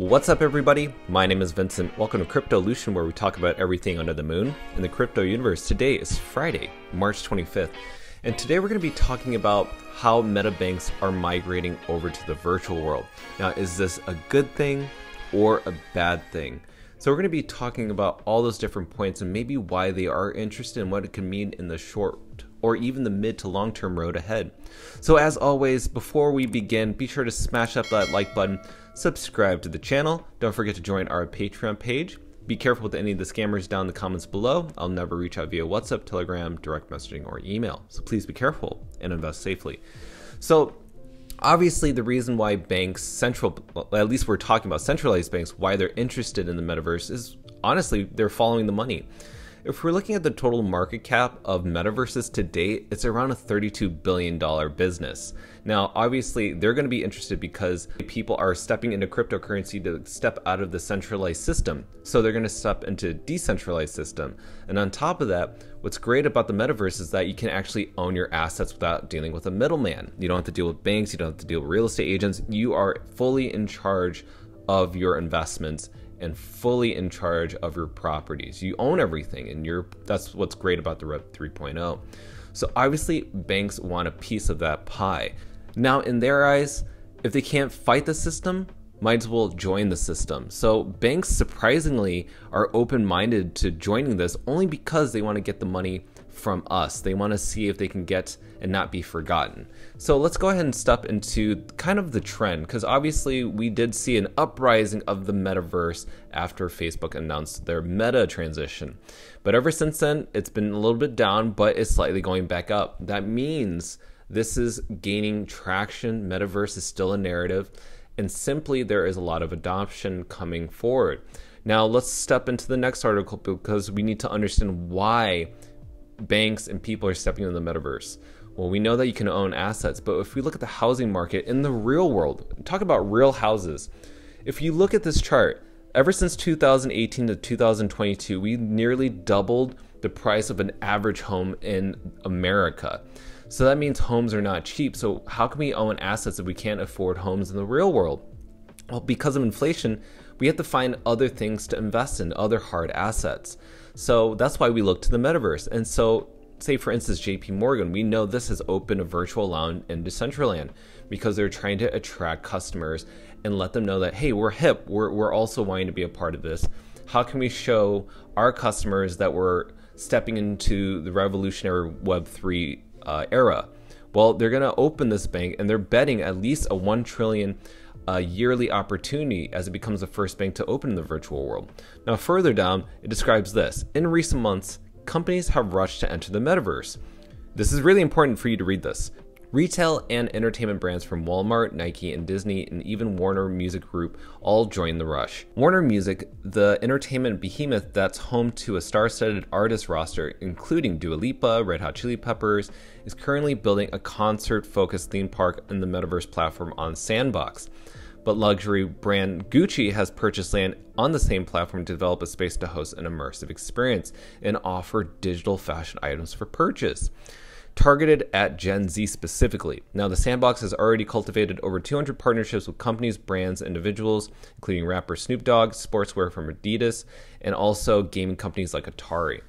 What's up, everybody? My name is Vincent. Welcome to Cryptolution, where we talk about everything under the moon in the crypto universe. Today is Friday, March 25th, and today we're going to be talking about how metabanks are migrating over to the virtual world. Now, is this a good thing or a bad thing? So we're going to be talking about all those different points and maybe why they are interested and what it can mean in the short or even the mid to long-term road ahead. So as always, before we begin, be sure to smash up that like button, subscribe to the channel, don't forget to join our Patreon page. Be careful with any of the scammers down in the comments below. I'll never reach out via WhatsApp, Telegram, direct messaging, or email. So please be careful and invest safely. So obviously the reason why banks, at least we're talking about centralized banks, why they're interested in the metaverse is honestly, they're following the money. If we're looking at the total market cap of metaverses to date, it's around a $32 billion business. Now, obviously, they're going to be interested because people are stepping into cryptocurrency to step out of the centralized system. So they're going to step into a decentralized system. And on top of that, what's great about the metaverse is that you can actually own your assets without dealing with a middleman. You don't have to deal with banks. You don't have to deal with real estate agents. You are fully in charge of your investments and fully in charge of your properties. You own everything, and that's what's great about the Web 3.0. So obviously banks want a piece of that pie. Now in their eyes, if they can't fight the system, might as well join the system. So banks surprisingly are open-minded to joining this only because they want to get the money from us. They want to see if they can get and not be forgotten. So let's go ahead and step into kind of the trend, because obviously we did see an uprising of the metaverse after Facebook announced their meta transition. But ever since then, it's been a little bit down, but it's slightly going back up. That means this is gaining traction. Metaverse is still a narrative, and simply there is a lot of adoption coming forward. Now let's step into the next article, because we need to understand why banks and people are stepping into the metaverse. Well, we know that you can own assets, but if we look at the housing market in the real world, talk about real houses. If you look at this chart, ever since 2018 to 2022, we nearly doubled the price of an average home in America. So that means homes are not cheap. So how can we own assets if we can't afford homes in the real world? Well, because of inflation, we have to find other things to invest in, other hard assets. So that's why we look to the metaverse. And so say, for instance, JP Morgan, we know this has opened a virtual lounge in Decentraland because they're trying to attract customers and let them know that, hey, we're hip. We're also wanting to be a part of this. How can we show our customers that we're stepping into the revolutionary Web3 era? Well, they're going to open this bank, and they're betting at least a $1 trillion yearly opportunity as it becomes the first bank to open in the virtual world. Now, further down, it describes this. In recent months, companies have rushed to enter the metaverse. This is really important for you to read this. Retail and entertainment brands from Walmart, Nike, and Disney, and even Warner Music Group all joined the rush. Warner Music, the entertainment behemoth that's home to a star-studded artist roster, including Dua Lipa, Red Hot Chili Peppers, is currently building a concert-focused theme park in the metaverse platform on Sandbox. But luxury brand Gucci has purchased land on the same platform to develop a space to host an immersive experience and offer digital fashion items for purchase, targeted at Gen Z specifically. Now, the Sandbox has already cultivated over 200 partnerships with companies, brands, and individuals, including rapper Snoop Dogg, sportswear from Adidas, and also gaming companies like Atari.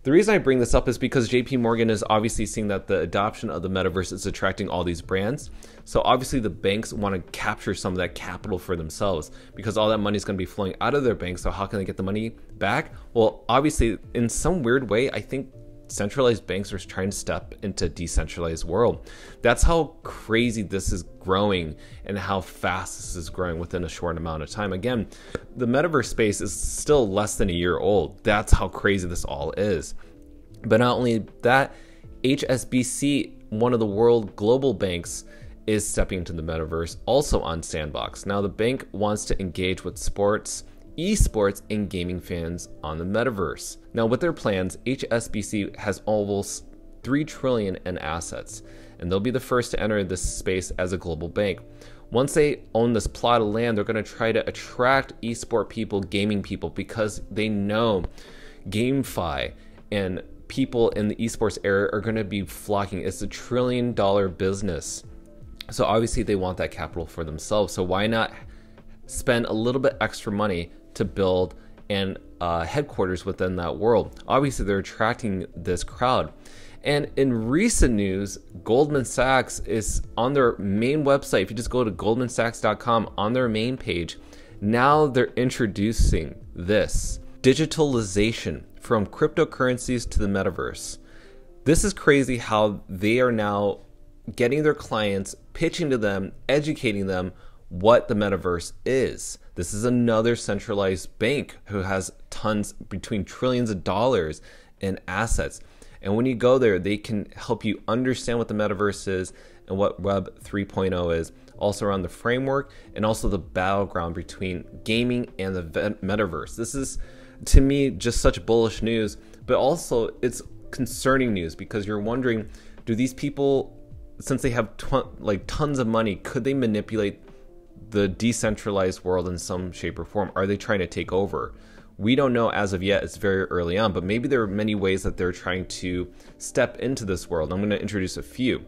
The reason I bring this up is because JP Morgan is obviously seeing that the adoption of the metaverse is attracting all these brands. So obviously the banks want to capture some of that capital for themselves, because all that money is going to be flowing out of their banks. So how can they get the money back? Well, obviously in some weird way, I think centralized banks are trying to step into a decentralized world. That's how crazy this is growing and how fast this is growing within a short amount of time. Again, the metaverse space is still less than a year old. That's how crazy this all is. But not only that, HSBC, one of the world global banks, is stepping into the metaverse, also on Sandbox. Now, the bank wants to engage with sports, esports, and gaming fans on the metaverse. Now, with their plans, HSBC has almost $3 trillion in assets, and they'll be the first to enter this space as a global bank. Once they own this plot of land, they're going to try to attract esport people, gaming people, because they know GameFi and people in the esports area are going to be flocking. It's $1 trillion business. So obviously they want that capital for themselves. So why not spend a little bit extra money to build and headquarters within that world. Obviously, they're attracting this crowd. And in recent news, Goldman Sachs is on their main website. If you just go to goldmansachs.com, on their main page, now they're introducing this digitalization from cryptocurrencies to the metaverse. This is crazy how they are now getting their clients, pitching to them, educating them what the metaverse is. This is another centralized bank who has tons, between trillions of dollars in assets. And when you go there, they can help you understand what the metaverse is and what Web 3.0 is, also around the framework and also the battleground between gaming and the metaverse. This is, to me, just such bullish news, but also it's concerning news because you're wondering, do these people, since they have tons of money, could they manipulate the decentralized world in some shape or form? Are they trying to take over? We don't know as of yet. It's very early on, but maybe there are many ways that they're trying to step into this world. I'm going to introduce a few.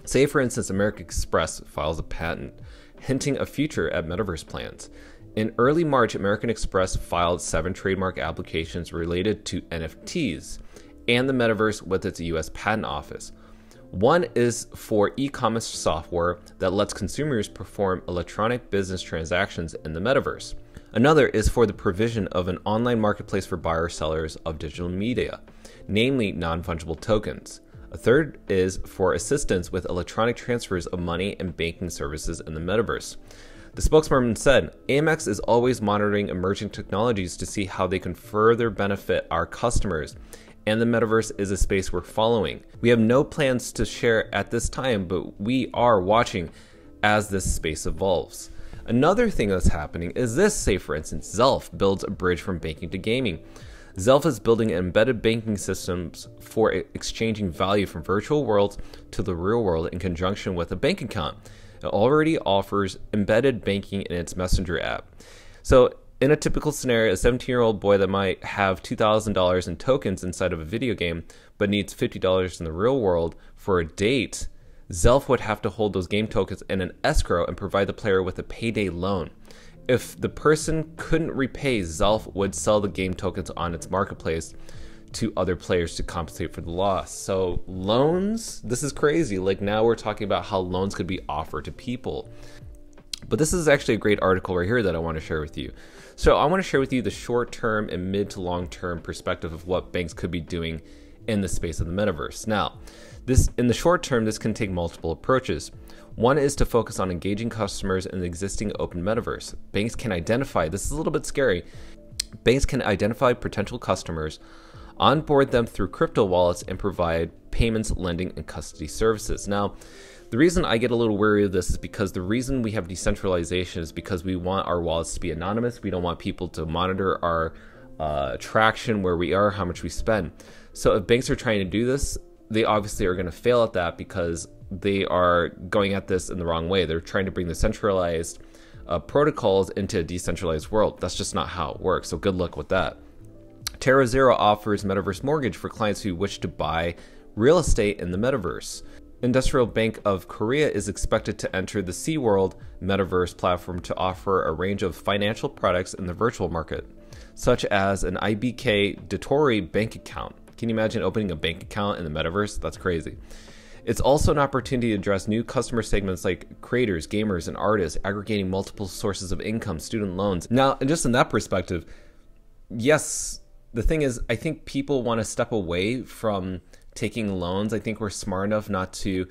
Say, for instance, American Express files a patent hinting a future at metaverse plans. In early March, American Express filed 7 trademark applications related to NFTs and the metaverse with its US Patent Office. One is for e-commerce software that lets consumers perform electronic business transactions in the metaverse. Another is for the provision of an online marketplace for buyers-sellers of digital media, namely non-fungible tokens. A third is for assistance with electronic transfers of money and banking services in the metaverse. The spokesperson said, AMX is always monitoring emerging technologies to see how they can further benefit our customers, and the metaverse is a space we're following. We have no plans to share at this time, but we are watching as this space evolves. Another thing that's happening is this. Say, for instance, Zelf builds a bridge from banking to gaming. Zelf is building embedded banking systems for exchanging value from virtual worlds to the real world in conjunction with a bank account. It already offers embedded banking in its messenger app. So in a typical scenario, a 17-year-old boy that might have $2,000 in tokens inside of a video game but needs $50 in the real world for a date, Zelf would have to hold those game tokens in an escrow and provide the player with a payday loan. If the person couldn't repay, Zelf would sell the game tokens on its marketplace to other players to compensate for the loss. So loans, this is crazy. Like, now we're talking about how loans could be offered to people. But this is actually a great article right here that I want to share with you. So I want to share with you the short-term and mid to long-term perspective of what banks could be doing in the space of the metaverse. Now, in the short term, this can take multiple approaches. One is to focus on engaging customers in the existing open metaverse. Banks can identify, this is a little bit scary, banks can identify potential customers, onboard them through crypto wallets, and provide payments, lending, and custody services. Now, the reason I get a little wary of this is because the reason we have decentralization is because we want our wallets to be anonymous. We don't want people to monitor our traction, where we are, how much we spend. So if banks are trying to do this, they obviously are going to fail at that because they are going at this in the wrong way. They're trying to bring the centralized protocols into a decentralized world. That's just not how it works. So good luck with that. TerraZero offers metaverse mortgage for clients who wish to buy real estate in the metaverse. Industrial Bank of Korea is expected to enter the SeaWorld metaverse platform to offer a range of financial products in the virtual market, such as an IBK Dotori bank account. Can you imagine opening a bank account in the metaverse? That's crazy. It's also an opportunity to address new customer segments like creators, gamers, and artists, aggregating multiple sources of income, student loans. Now, and just in that perspective, yes, the thing is, I think people want to step away from taking loans. I think we're smart enough not to,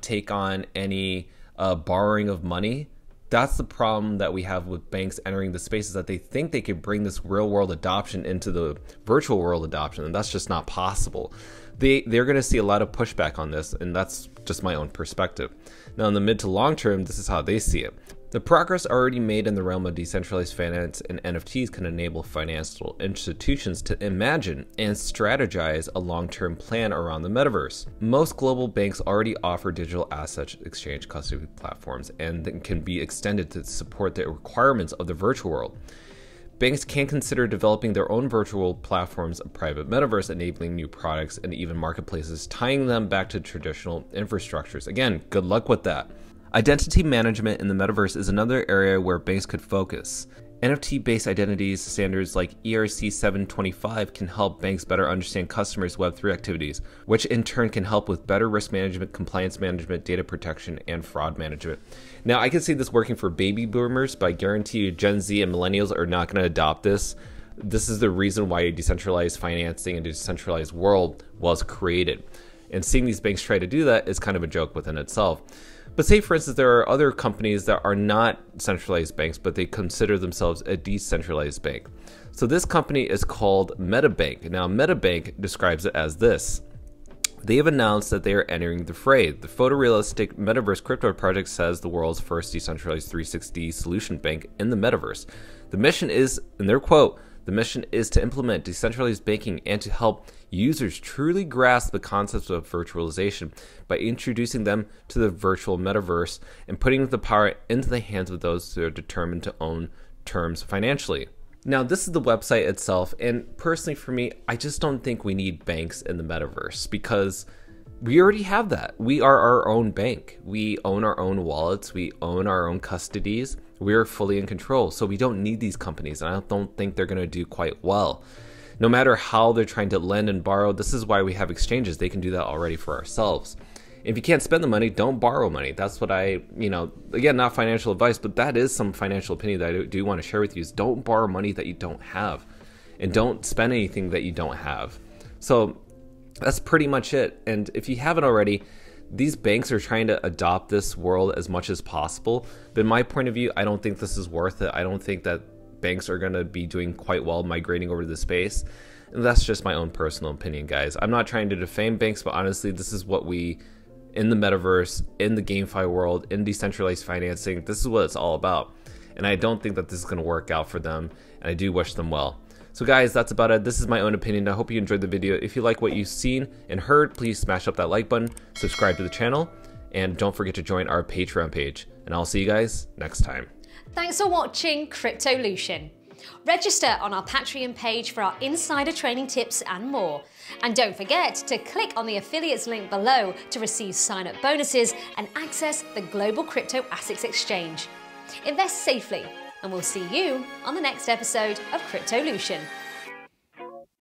take on any borrowing of money. That's the problem that we have with banks entering the space, is that they think they could bring this real world adoption into the virtual world adoption, and that's just not possible. They're going to see a lot of pushback on this, and that's just my own perspective. Now, in the mid to long term, this is how they see it. The progress already made in the realm of decentralized finance and NFTs can enable financial institutions to imagine and strategize a long-term plan around the metaverse. Most global banks already offer digital asset exchange custody platforms and can be extended to support the requirements of the virtual world. Banks can consider developing their own virtual platforms of private metaverse, enabling new products and even marketplaces, tying them back to traditional infrastructures. Again, good luck with that. Identity management in the metaverse is another area where banks could focus. NFT-based identities standards like ERC 725 can help banks better understand customers' Web3 activities, which in turn can help with better risk management, compliance management, data protection, and fraud management. Now, I can see this working for baby boomers, but I guarantee you Gen Z and millennials are not going to adopt this. This is the reason why decentralized financing and a decentralized world was created. And seeing these banks try to do that is kind of a joke within itself. But say, for instance, there are other companies that are not centralized banks, but they consider themselves a decentralized bank. So this company is called Metabank. Now, Metabank describes it as this. They have announced that they are entering the fray. The photorealistic Metaverse crypto project says the world's first decentralized 360 solution bank in the Metaverse. The mission is, in their quote, the mission is to implement decentralized banking and to help users truly grasp the concepts of virtualization by introducing them to the virtual metaverse and putting the power into the hands of those who are determined to own terms financially. Now, this is the website itself, and personally for me, I just don't think we need banks in the metaverse because we already have that. We are our own bank. We own our own wallets. We own our own custodies. We're fully in control. So we don't need these companies, and I don't think they're going to do quite well. No matter how they're trying to lend and borrow, this is why we have exchanges. They can do that already for ourselves. If you can't spend the money, don't borrow money. That's what again, not financial advice, but that is some financial opinion that I do want to share with you is don't borrow money that you don't have and don't spend anything that you don't have. So that's pretty much it. And if you haven't already, these banks are trying to adopt this world as much as possible. But in my point of view, I don't think this is worth it. I don't think that banks are going to be doing quite well migrating over to the space. And that's just my own personal opinion, guys. I'm not trying to defame banks, but honestly, this is what we, in the metaverse, in the GameFi world, in decentralized financing, this is what it's all about. And I don't think that this is going to work out for them. And I do wish them well. So guys, that's about it. This is my own opinion. I hope you enjoyed the video. If you like what you've seen and heard, please smash up that like button, subscribe to the channel, and don't forget to join our Patreon page. And I'll see you guys next time. Thanks for watching Cryptolution. Register on our Patreon page for our insider training tips and more. And don't forget to click on the affiliates link below to receive sign-up bonuses and access the Global Crypto Assets Exchange. Invest safely, and we'll see you on the next episode of Cryptolution.